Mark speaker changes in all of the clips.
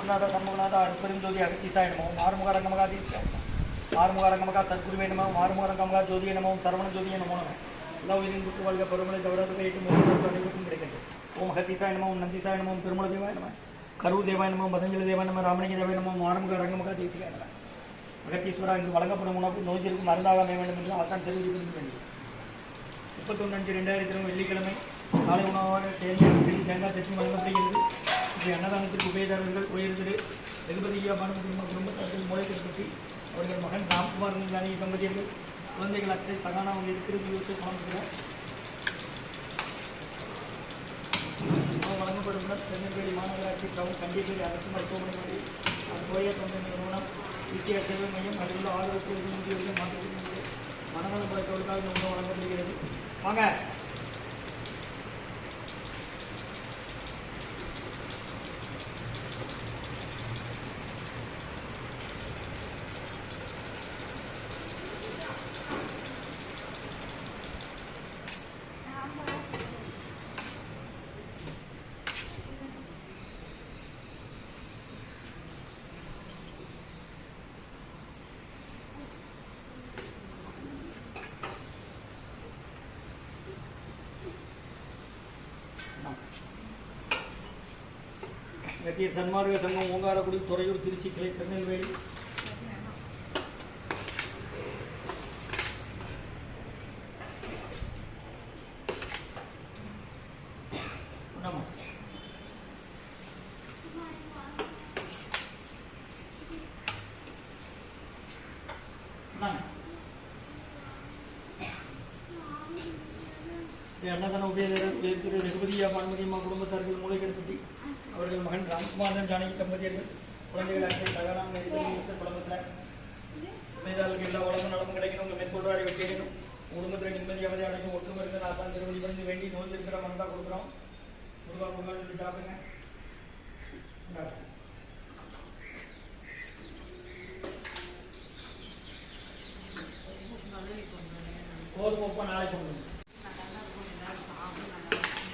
Speaker 1: குருநாத சண்முகநாத அருப்பெருஞ்சோதி அகத்தீசாய நமவும் ஆறுமுகரங்கமகாதீசாய ஆறுமுகரங்கமகா சத்குருவே நமவும் ஆறுமுகரங்கமகா ஜோதியை நமவும் சரவண ஜோதியை நமோ நம எல்லா உயிரின் குற்று வாழ்க பருவமனை தவிர கைட்டும் அனைவருக்கும் கிடைக்கின்றது. ஓம் அகத்தீசாய நமவும் நந்தீசாய நமவும் திருமல தேவாய நம கரூர் தேவாய நமவும் பதஞ்சலி தேவாய நம ராமலிங்க தேவாய நமவும் ஆறுமுக ரங்கமகா தேசிகாய நம. அகத்தீஸ்வரா இங்கு வழங்கப்படும் உணவு நோய்களுக்கும் மருந்தாக அமைய வேண்டும் என்று ஆசான் தெரிவிக்க வேண்டும். 31/5/2020 வெள்ளிக்கிழமை காலை உணவாக செயல்படுத்தி தேங்காய் சட்னி வழங்கப்படுகிறது. இது அன்னதானத்திற்கு உபயோகர்கள் உயர்திரு வெகுபதியா குடும்பத்தார்கள் மூளை திருப்பட்டி அவர்கள் மகன் ராம்குமார் ஜானகி தம்பதியர்கள் குழந்தைகள் அச்சை சகானா அவங்க இருக்கிறது யோசிச்சு காமிக்கிறார். வழங்கப்படும் திருநெல்வேலி மாநகராட்சி டவுன் கண்டிப்பேரி அரசு மருத்துவமனை கோய தொண்டை நிறுவனம் பிசிஆர் சேவை மையம் அதில் 6 முதியோர்கள் மாற்றத்திற்கு மனநலம் படைத்தவர்களுக்காக இந்த உணவு வழங்கப்படுகிறது. வாங்க வெட்டிய சன்மார்க்க சங்கம் ஓங்காரக்குடி துறையூர் திருச்சி கிளை திருநெல்வேலி அன்னதான உபயோக ரகுபதியா பான்மதியம்மா குடும்பத்தார்கள் மூளை கருப்பட்டி அவர்கள் மகன் ராம்குமார் ஜானகி தம்பதியர்கள் குழந்தைகள் அச்சை சகாராம் குழம்பத்தில் மேதாளுக்கு எல்லா உலகம் நலமும் கிடைக்கணும். உங்கள் மேற்கொள்வாரை வெற்றியணும். குடும்பத்தில் நிம்மதி அவதி அடைக்கும் ஒற்றுமை இருக்க ஆசான் திருவடி பண்ணி வேண்டி நோய் இருக்கிற மனதாக கொடுக்குறோம். முருகா பொங்கல் சாப்பிடுங்க. கோதுமை உப்பா நாளைக்கு கொண்டு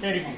Speaker 1: சரிம்மா.